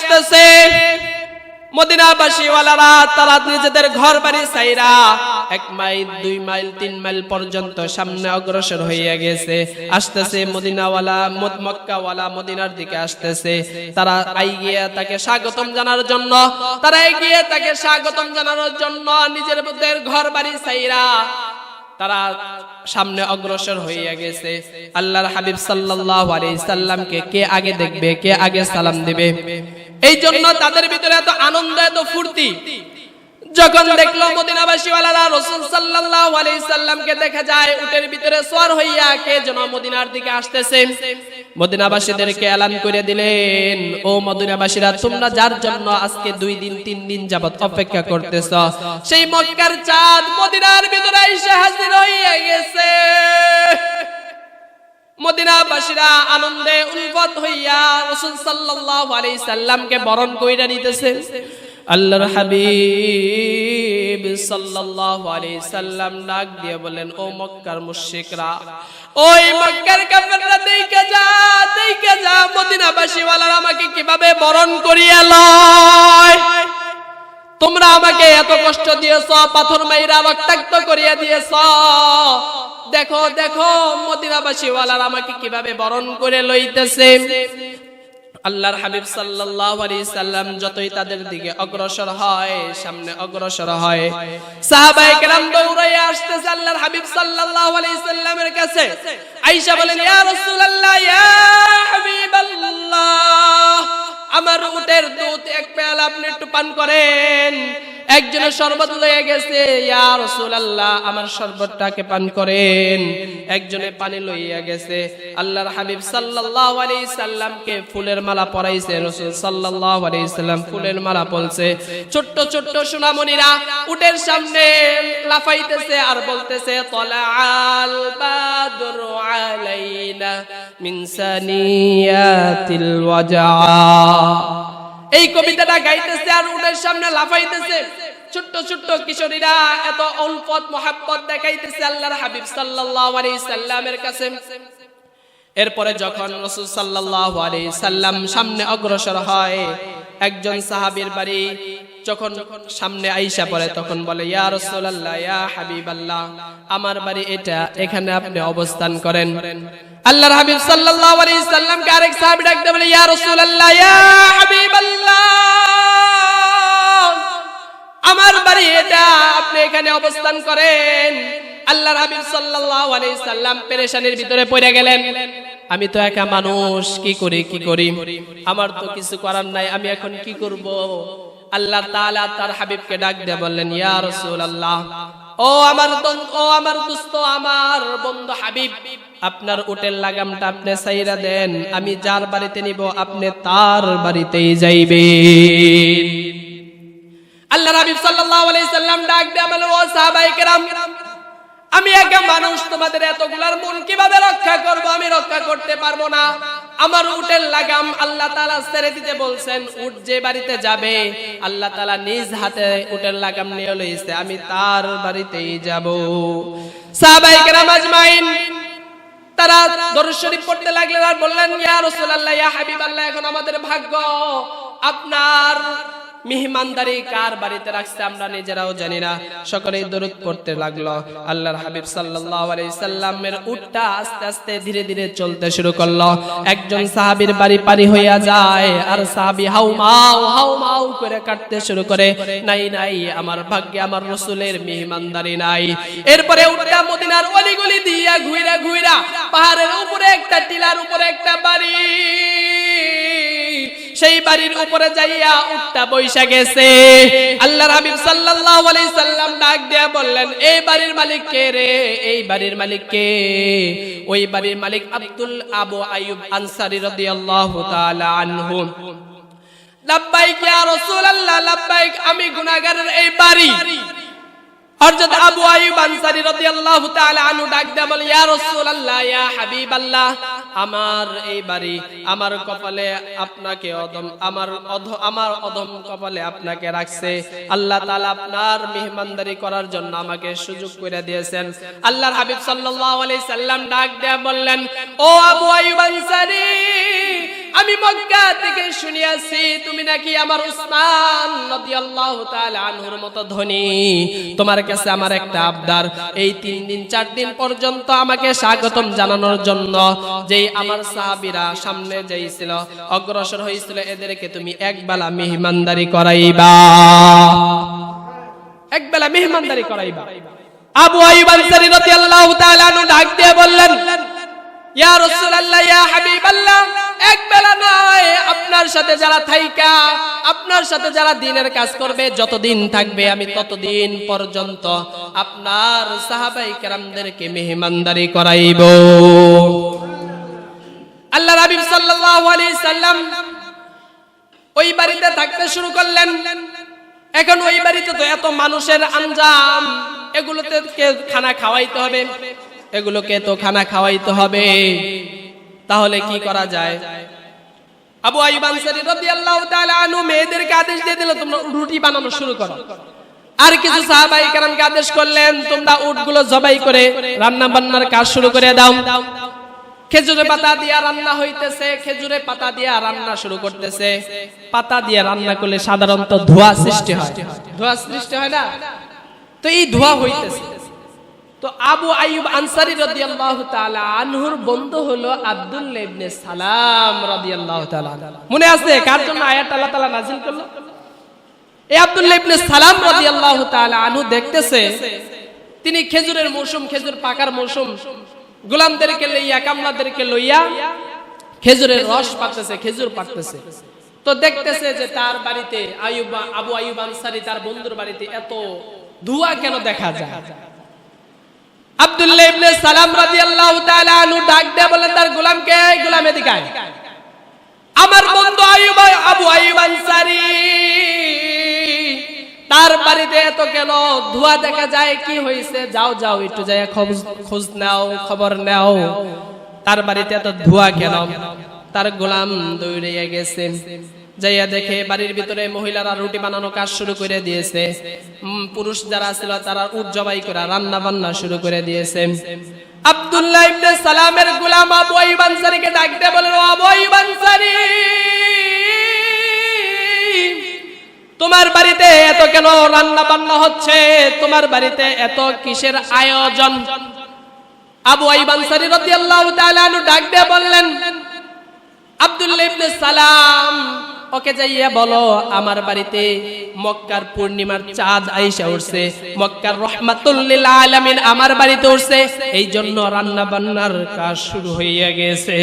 আসতেছে। মদিনাবাসীওয়ালারা তারা নিজেদের ঘর বাড়ি ছাইরা 1 মাইল 2 মাইল 3 মাইল পর্যন্ত সামনে অগ্রসর হয়ে গেছে, আসতেছে। মদিনাওয়ালা মক্কাওয়ালা মদিনার দিকে আসতেছে। তারা এগিয়ে তাকে স্বাগতম জানার জন্য, নিজেদের ঘর বাড়ি ছাইরা তারা সামনে অগ্রসর হয়ে গেছে। আল্লাহর হাবিব সাল্লাল্লাহু আলাইহি সাল্লামকে কে আগে দেখবে, কে আগে সালাম দিবে, এই জন্য তাদের ভিতরে এত আনন্দ, এত ফুর্তি। যখন দেখলো মদিনাবাসীওয়ালারা রাসূল সাল্লাল্লাহু আলাইহি সাল্লামকে দেখা যায় উটের ভিতরে সওয়ার হইয়া কে যেন মদিনার দিকে আসতেছে, মদিনাবাসীদেরকে এলান করে দিলেন, ও মদিনাবাসীরা, তোমরা যার জন্য আজকে 2 দিন 3 দিন যাবত অপেক্ষা করতেছ, সেই মক্কার চাঁদ মদিনার ভিতরে এসে হাজির হয়ে গেছে। মদিনাবাসীরা আনন্দে উলফত হইয়া রাসূল সাল্লাল্লাহু আলাইহি সাল্লামকে বরণ কইরা নিতেছে। আল্লাহর হাবিব সাল্লাল্লাহু আলাইহি সাল্লাম ডাক দিয়ে বলেন, ও মক্কার মুশরিকরা, ওই মক্কার কাফেররা দেখে যা মদিনাবাসীওয়ালারা আমাকে কিভাবে বরণ করিয়া লয়। তোমরা আমাকে এত কষ্ট দিয়েছো, পাথর মাইরা রক্তাক্ত করিয়া দিয়েছো, দেখো দেখো মদিনাবাসীওয়ালারা আমাকে কিভাবে বরণ করে লইতেছে। আল্লাহর হাবিব সাল্লাল্লাহু আলাইহি সাল্লাম যতই তাদের দিকে অগ্রসর হয়, সামনে অগ্রসর হয়, সাহাবায়ে কেরাম দৌড়াইয়া আসতেছে আল্লাহর হাবিব সাল্লাল্লাহু আলাইহি সাল্লামের কাছে। আয়েশা বলেন, ইয়া রাসূলুল্লাহ, ইয়া হাবিবাল্লাহ, আমার উটের দুধ 1 পেয়ালা আপনি একটু পান করেন। একজনে শরবত লয়ে গেছে, ইয়া রাসূলুল্লাহ, আমার শরবতটাকে পান করেন। একজনে পানি লইয়া গেছে। আল্লাহর হাবিব সাল্লাল্লাহু আলাইহি সাল্লামকে ফুলের মালা পরাইছে। রাসূল সাল্লাল্লাহু আলাইহি সাল্লাম ফুলের মালা পরছে। ছোট্ট ছোট্ট সোনামণিরা উটের সামনে লাফাইতেছে আর বলতেছে, তালাআল বাদরু আলাইনা মিন সানিয়াতিল ওয়াজা। এই কবিতাটা গাইতেছে আর উটের সামনে লাফাইতেছে। ছোট্ট ছোট্ট কিশোরীরা এত উলফত মোহাব্বত দেখাইতেছে আল্লাহর হাবিব সাল্লাল্লাহু আলাইহি সাল্লামের কাছে। এরপরে যখন রাসূল সাল্লাল্লাহু আলাইহি সাল্লাম সামনে অগ্রসর হয়, একজন সাহাবীর বাড়ি যখন সামনে আয়েশা পড়ে, তখন বলে, ইয়া রাসূলুল্লাহ, ইয়া হাবিবাল্লাহ, আমার বাড়ি এটা, এখানে আপনি অবস্থান করেন। আল্লাহর হাবিব সাল্লাল্লাহু আলাইহি সাল্লামকে আরেক সাহাবী ডাকতে বলে, ইয়া রাসূলুল্লাহ, ইয়া হাবিবাল্লাহ, আমার বাড়ি এটা, আপনি এখানে অবস্থান করেন। আল্লাহর হাবিব সাল্লাল্লাহু আলাইহি সাল্লাম পেরেশানির ভিতরে পড়ে গেলেন। আমি তো একা মানুষ, কি করি, আমার তো কিছু করার নাই, আমি এখন কি করব? আল্লাহ তাআলা তার হাবিবকে ডাক দিয়ে বললেন, ইয়া রাসূলুল্লাহ, ও আমার দোস্ত, আমার বন্ধু হাবিব, আপনার উটের লাগামটা আপনি ছাইরা দেন, আমি যার বাড়িতে নিব আপনি তার বাড়িতেই যাইবেন। আল্লাহর হাবিব সাল্লাল্লাহু আলাইহি সাল্লাম ডাক দিয়ে বললেন, ও সাহাবায়ে কেরাম, আমি একা মানুষ, তোমাদের এতগুলার মন কিভাবে রক্ষা করব? আমি রক্ষা করতে পারবো না। আমার উটের লাগাম আল্লাহ তাআলা ছেড়ে দিতে বলছেন। উট যে বাড়িতে যাবে আল্লাহ তাআলা নিজ হাতে উটের লাগাম নিয়ে লইছে, আমি তার বাড়িতেই যাব। সাহাবায়ে কেরাম আজমাইন তারা দরুদ শরীফ পড়তে লাগলেন আর বললেন, ইয়া রাসূলুল্লাহ, ইয়া হাবিবাল্লাহ, এখন আমাদের ভাগ্য, আপনার মেহমানদারি কার বাড়িতে রাখছে আমরা নিজেরাও জানি না। সকলেই দরুদ পড়তে লাগলো। আল্লাহর হাবিব সাল্লাল্লাহু আলাইহি সাল্লামের উটটা আস্তে আস্তে ধীরে ধীরে চলতে শুরু করলো। একজন সাহাবীর বাড়ি পারি হইয়া যায় আর সাহাবী হাউমাউ করে কাটতে শুরু করে, নাই, আমার ভাগ্যে আমার রাসূলের মেহমানদারি নাই। এরপরে উটটা মদিনার অলিগলি দিয়া ঘুইরা পাহাড়ের উপরে একটা টিলার উপরে একটা বাড়ি, সেই বাড়ির উপরে যাইয়া উটটা বইসা গেছে। আল্লাহর হাবিব সাল্লাল্লাহু আলাইহি সাল্লাম ডাক দিয়া বললেন, এই বাড়ির মালিক কে রে? এই বাড়ির মালিক কে? ওই বাড়ির মালিক আবু আইয়ুব আনসারী রাদিয়াল্লাহু তাআলা আনহু। লাব্বাইক ইয়া রাসূলুল্লাহ, লাব্বাইক, আমি গুনাহগারের এই বাড়ি। হযরত আবু আইয়ুব আনসারী রাদিয়াল্লাহু তাআলা আনহু ডাক দিয়া বলে, ইয়া রাসূলুল্লাহ, ইয়া হাবিবাল্লাহ, আমার এই বাড়ি, আমার কপালে আপনাকে আমার অধম কপালে আপনাকে রাখছে। আল্লাহ তাআলা আপনার মেহমানদারি করার জন্য আমাকে সুযোগ করে দিয়েছেন। আল্লাহর হাবিব সাল্লাল্লাহু আলাইহি সাল্লাম ডাক দেয়া বললেন, ও আবু আইয়ুব আনসারী, আমি আমি মক্কা থেকে শুনিয়াছি তুমি নাকি আমার উসমান রাদিয়াল্লাহু তাআলা আনহুর মতো ধনী। তোমার কাছে আমার একটা আবদার, এই 3 দিন 4 দিন পর্যন্ত আমাকে স্বাগতম জানানোর জন্য যেই আমার সাহাবীরা সামনে যাইছিল, অগ্রসর হইছিল, এদেরকে তুমি একবেলা মেহমানদারি করাইবা, একবেলা মেহমানদারি করাইবা। আবু আইয়ুব আনসারী রাদিয়াল্লাহু তাআলা আনহু ডাক দিয়ে বললেন, ইয়া রাসূলুল্লাহ, ইয়া হাবিবাল্লাহ, একবেলা নয়, আপনার সাথে যারা থাইকা, আপনার সাথে যারা দ্বীনের কাজ করবে, যতদিন থাকবে আমি ততদিন পর্যন্ত আপনার সাহাবায়ে কেরামদেরকে মেহমানদারি করাইব। আল্লাহর হাবিব সাল্লাল্লাহু আলাইহি সাল্লাম ওই বাড়িতে থাকতে শুরু করলেন। এখন ওই বাড়িতে তো এত মানুষের আঞ্জাম, এগুলোতে খানা খাওয়াইতে হবে, এগুলোকে তো খানা খাওয়াইতে হবে। তাহলে কি করা যায়? আবু আইয়ুব আনসারী রাদিয়াল্লাহু তাআলা আনহু মেয়েদেরকে আদেশ দিয়ে দিল, তোমরা রুটি বানানো শুরু করো। আর কিছু সাহাবায়ে কেরামকে আদেশ করলেন, তোমরা উটগুলো জবাই করে রান্না বান্নার কাজ শুরু করে দাও। খেজুরের পাতা দিয়ে রান্না হইতেছে, খেজুরের পাতা দিয়ে রান্না শুরু করতেছে। পাতা দিয়ে রান্না করলে সাধারণত ধোঁয়া সৃষ্টি হয়, ধোঁয়া সৃষ্টি হয় না? তো এই ধোঁয়া হইতেছে। তো আবু আইয়ুব আনসারী রাদিয়াল্লাহু তাআলা আনহুর বন্ধু হলো আব্দুল্লাহ ইবনে সালাম রাদিয়াল্লাহু তাআলা। মনে আছে কার জন্য আয়াত আল্লাহ তাআলা নাযিল করলো? এই আব্দুল্লাহ ইবনে সালাম রাদিয়াল্লাহু তাআলা আনহু দেখতেছে তিনি খেজুরের মৌসুম, খেজুর পাকার মৌসুম, গোলামদেরকে লইয়া, কামলাদেরকে লইয়া খেজুরের রস পাড়তেছে, খেজুর পাড়তেছে। তো দেখতেছে যে তার বাড়িতে আবু আইয়ুব আনসারী তার বন্ধুর বাড়িতে এত ধোঁয়া কেন দেখা যায়? আব্দুল্লাহ ইবনে সালাম রাদিয়াল্লাহু তাআলা আনহু ডাক দিয়ে বলেন তার গোলামকে, গোলাম এদিকে আয়, আমার বন্ধু আবু আইয়ুব আনসারী তার বাড়িতে এত কেন ধোঁয়া দেখা যায়, কি হয়েছে? যাও যাও একটু যাই খোঁজ নাও, খবর নাও, তার বাড়িতে এত ধোঁয়া কেন? তার গোলাম দৌড়ে গেছে, যাইয়া দেখে বাড়ির ভিতরে মহিলারা রুটি বানানো কাজ শুরু করে দিয়েছে, পুরুষ যারা ছিল তারা উট জবাই করে রান্না বান্না শুরু করে দিয়েছে। আব্দুল্লাহ ইবনে সালামের গোলাম আবু আইয়ুব আনসারীকে ডাক দিয়ে বলেন, ও আবু আইয়ুব আনসারী, তোমার বাড়িতে এত কেন রান্না বান্না হচ্ছে? তোমার বাড়িতে এত কিসের আয়োজন? আবু আইয়ুব আনসারী রাদিয়াল্লাহু তাআলা আনহু ডাক দিয়ে বললেন, আব্দুল্লাহ ইবনে সালাম, ওকে যাইয়া বলো আমার বাড়িতে মক্কার পূর্ণিমার চাঁদ আইসা উঠছে, মক্কার রহমাতুল লিল আলামিন আমার বাড়িতে উঠছে, এই জন্য রান্না বান্নার কাজ শুরু হইয়া গেছে।